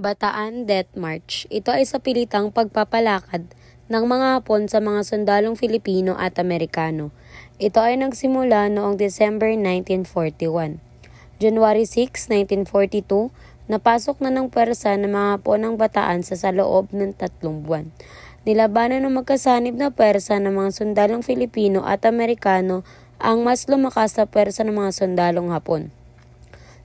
Bataan Death March. Ito ay sa pilitang pagpapalakad ng mga Hapon sa mga sundalong Filipino at Amerikano. Ito ay nagsimula noong December 1941. January 6, 1942, napasok na ng pwersa ng mga Hapon ng Bataan sa loob ng 3 buwan. Nilabanan ng magkasanib na pwersa ng mga sundalong Filipino at Amerikano ang mas lumakas na pwersa ng mga sundalong Hapon.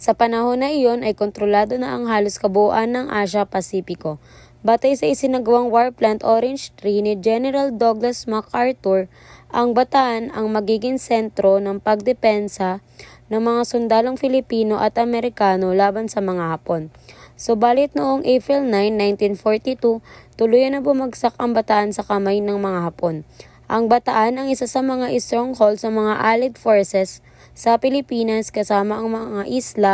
Sa panahon na iyon ay kontrolado na ang halos kabuuan ng Asia-Pasipiko. Batay sa isinagawang War Plant Orange Tree ni General Douglas MacArthur, ang Bataan ang magiging sentro ng pagdepensa ng mga sundalong Filipino at Amerikano laban sa mga Hapon. Subalit noong April 9, 1942, tuluyan na bumagsak ang Bataan sa kamay ng mga Hapon. Ang Bataan ang isa sa mga stronghold sa mga Allied forces sa Pilipinas kasama ang mga isla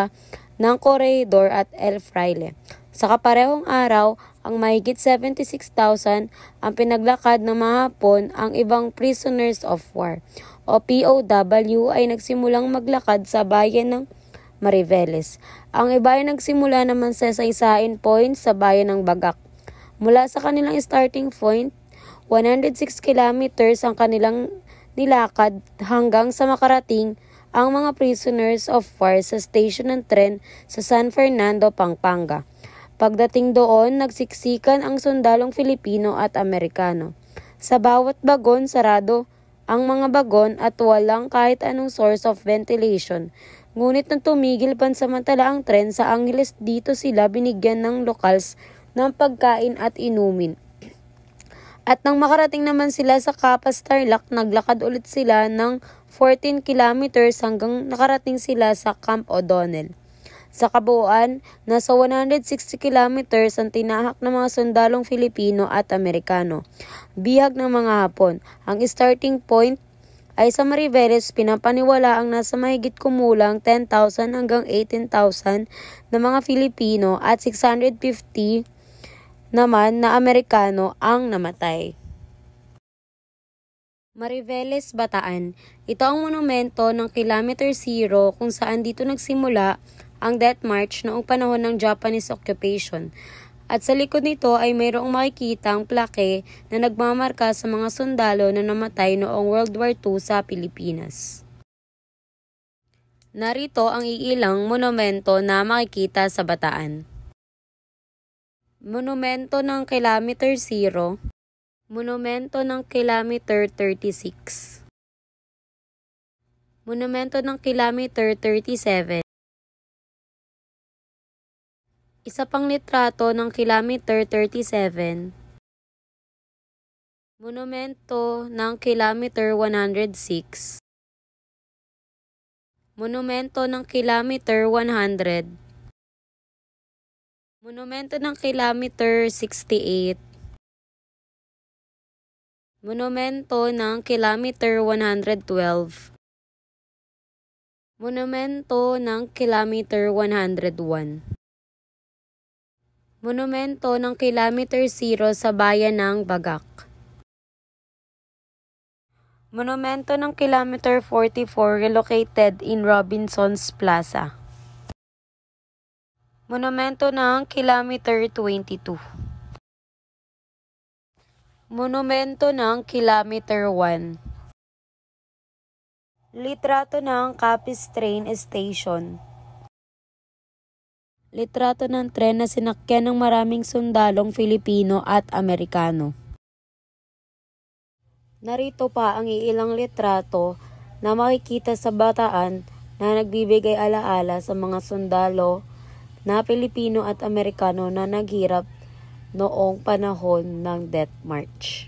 ng Corregidor at El Fraile. Sa kaparehong araw, ang mahigit 76,000 ang pinaglakad ng mga Hapon. Ang ibang prisoners of war o POW ay nagsimulang maglakad sa bayan ng Mariveles. Ang iba ay nagsimula naman sa Saysayin Point sa bayan ng Bagak. Mula sa kanilang starting point, 106 kilometers ang kanilang nilakad hanggang sa makarating ang mga prisoners of war sa station ng tren sa San Fernando, Pampanga. Pagdating doon, nagsiksikan ang sundalong Filipino at Amerikano. Sa bawat bagon, sarado ang mga bagon at walang kahit anong source of ventilation. Ngunit nang tumigil pansamantala ang tren sa Angeles, dito sila binigyan ng locals ng pagkain at inumin. At nang makarating naman sila sa Capas Tarlac, naglakad ulit sila ng 14 kilometers hanggang nakarating sila sa Camp O'Donnell. Sa kabuuan, nasa 160 kilometers ang tinahak ng mga sundalong Filipino at Amerikano. Bihag ng mga Hapon. Ang starting point ay sa Mariveles, pinapaniwala ang nasa mahigit kumulang 10,000 hanggang 18,000 na mga Filipino at 650 naman na Amerikano ang namatay. Mariveles, Bataan. Ito ang monumento ng Kilometer Zero kung saan dito nagsimula ang Death March noong panahon ng Japanese occupation. At sa likod nito ay mayroong makikitang plaque na nagmamarka sa mga sundalo na namatay noong World War II sa Pilipinas. Narito ang iilang monumento na makikita sa Bataan. Monumento ng Kilometer Zero. Monumento ng Kilometer 36. Monumento ng Kilometer 37. Isa pang litrato ng Kilometer 37. Monumento ng Kilometer 106. Monumento ng Kilometer 100. Monumento ng Kilometer 68. Monumento ng Kilometer 112. Monumento ng Kilometer 101. Monumento ng Kilometer 0 sa bayan ng Bagak. Monumento ng Kilometer 44 relocated in Robinson's Plaza. Monumento ng Kilometer 22. Monumento ng Kilometer 1. Litrato ng Capiz Train Station. Litrato ng tren na sinakyan ng maraming sundalong Filipino at Amerikano. Narito pa ang iilang litrato na makikita sa Bataan na nagbibigay alaala sa mga sundalo na Pilipino at Amerikano na naghirap noong panahon ng Death March.